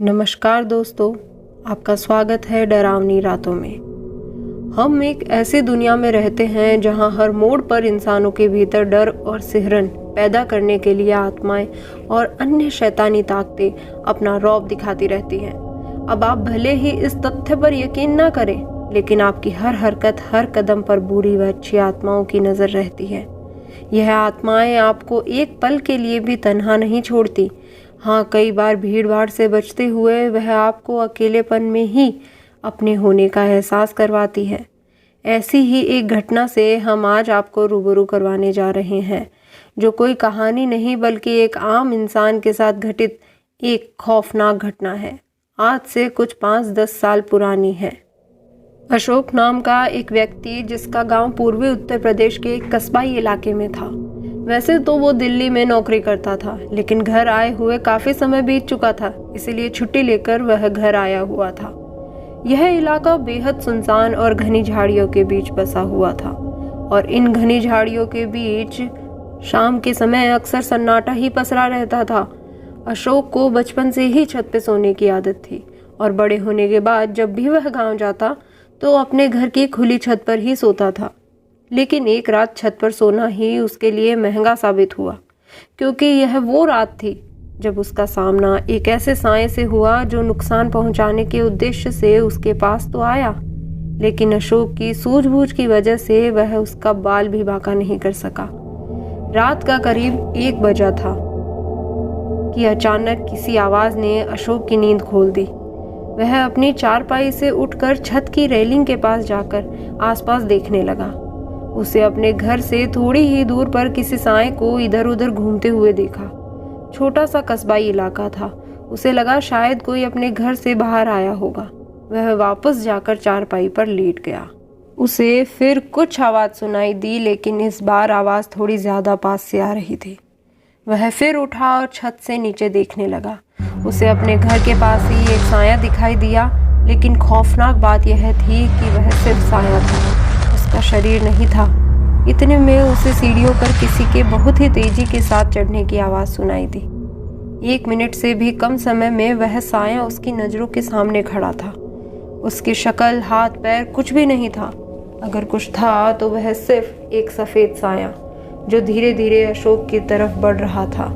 नमस्कार दोस्तों, आपका स्वागत है डरावनी रातों में। हम एक ऐसी दुनिया में रहते हैं जहां हर मोड़ पर इंसानों के भीतर डर और सिहरन पैदा करने के लिए आत्माएं और अन्य शैतानी ताकतें अपना रौब दिखाती रहती हैं। अब आप भले ही इस तथ्य पर यकीन ना करें, लेकिन आपकी हर हरकत, हर कदम पर बुरी व अच्छी आत्माओं की नज़र रहती है। यह आत्माएं आपको एक पल के लिए भी तन्हा नहीं छोड़ती। हाँ, कई बार भीड़ भाड़ से बचते हुए वह आपको अकेलेपन में ही अपने होने का एहसास करवाती है। ऐसी ही एक घटना से हम आज आपको रूबरू करवाने जा रहे हैं, जो कोई कहानी नहीं बल्कि एक आम इंसान के साथ घटित एक खौफनाक घटना है। आज से कुछ 5-10 साल पुरानी है। अशोक नाम का एक व्यक्ति, जिसका गांव पूर्वी उत्तर प्रदेश के एक कस्बाई इलाके में था। वैसे तो वो दिल्ली में नौकरी करता था, लेकिन घर आए हुए काफी समय बीत चुका था, इसीलिए छुट्टी लेकर वह घर आया हुआ था। यह इलाका बेहद सुनसान और घनी झाड़ियों के बीच बसा हुआ था, और इन घनी झाड़ियों के बीच शाम के समय अक्सर सन्नाटा ही पसरा रहता था। अशोक को बचपन से ही छत पे सोने की आदत थी, और बड़े होने के बाद जब भी वह गांव जाता तो अपने घर की खुली छत पर ही सोता था। लेकिन एक रात छत पर सोना ही उसके लिए महंगा साबित हुआ, क्योंकि यह वो रात थी जब उसका सामना एक ऐसे साए से हुआ जो नुकसान पहुंचाने के उद्देश्य से उसके पास तो आया, लेकिन अशोक की सूझबूझ की वजह से वह उसका बाल भी बांका नहीं कर सका। रात का करीब 1 बजा था कि अचानक किसी आवाज ने अशोक की नींद खोल दी। वह अपनी चारपाई से उठकर छत की रेलिंग के पास जाकर आसपास देखने लगा। उसे अपने घर से थोड़ी ही दूर पर किसी साए को इधर उधर घूमते हुए देखा। छोटा सा कस्बाई इलाका था। उसे लगा शायद कोई अपने घर से बाहर आया होगा। वह वापस जाकर चारपाई पर लेट गया। उसे फिर कुछ आवाज सुनाई दी, लेकिन इस बार आवाज थोड़ी ज्यादा पास से आ रही थी। वह फिर उठा और छत से नीचे देखने लगा। उसे अपने घर के पास ही एक साया दिखाई दिया, लेकिन खौफनाक बात यह थी कि वह सिर्फ साया था, उसका शरीर नहीं था। इतने में उसे सीढ़ियों पर किसी के बहुत ही तेजी के साथ चढ़ने की आवाज सुनाई दी। 1 मिनट से भी कम समय में वह साया उसकी नजरों के सामने खड़ा था। उसकी शक्ल, हाथ पैर कुछ भी नहीं था। अगर कुछ था तो वह सिर्फ एक सफेद साया, जो धीरे धीरे अशोक की तरफ बढ़ रहा था।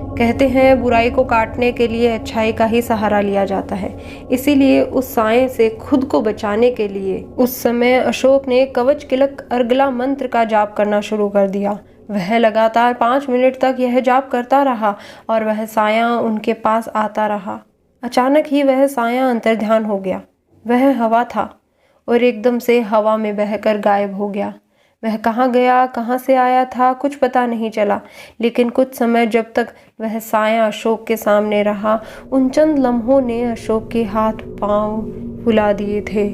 कहते हैं, बुराई को काटने के लिए अच्छाई का ही सहारा लिया जाता है। इसीलिए उस साए से खुद को बचाने के लिए उस समय अशोक ने कवच किलक अर्गला मंत्र का जाप करना शुरू कर दिया। वह लगातार 5 मिनट तक यह जाप करता रहा और वह साया उनके पास आता रहा। अचानक ही वह साया अंतर्ध्यान हो गया। वह हवा था और एकदम से हवा में बहकर गायब हो गया। वह कहाँ गया, कहाँ से आया था, कुछ पता नहीं चला। लेकिन कुछ समय जब तक वह साया अशोक के सामने रहा, उन चंद लम्हों ने अशोक के हाथ पांव फुला दिए थे।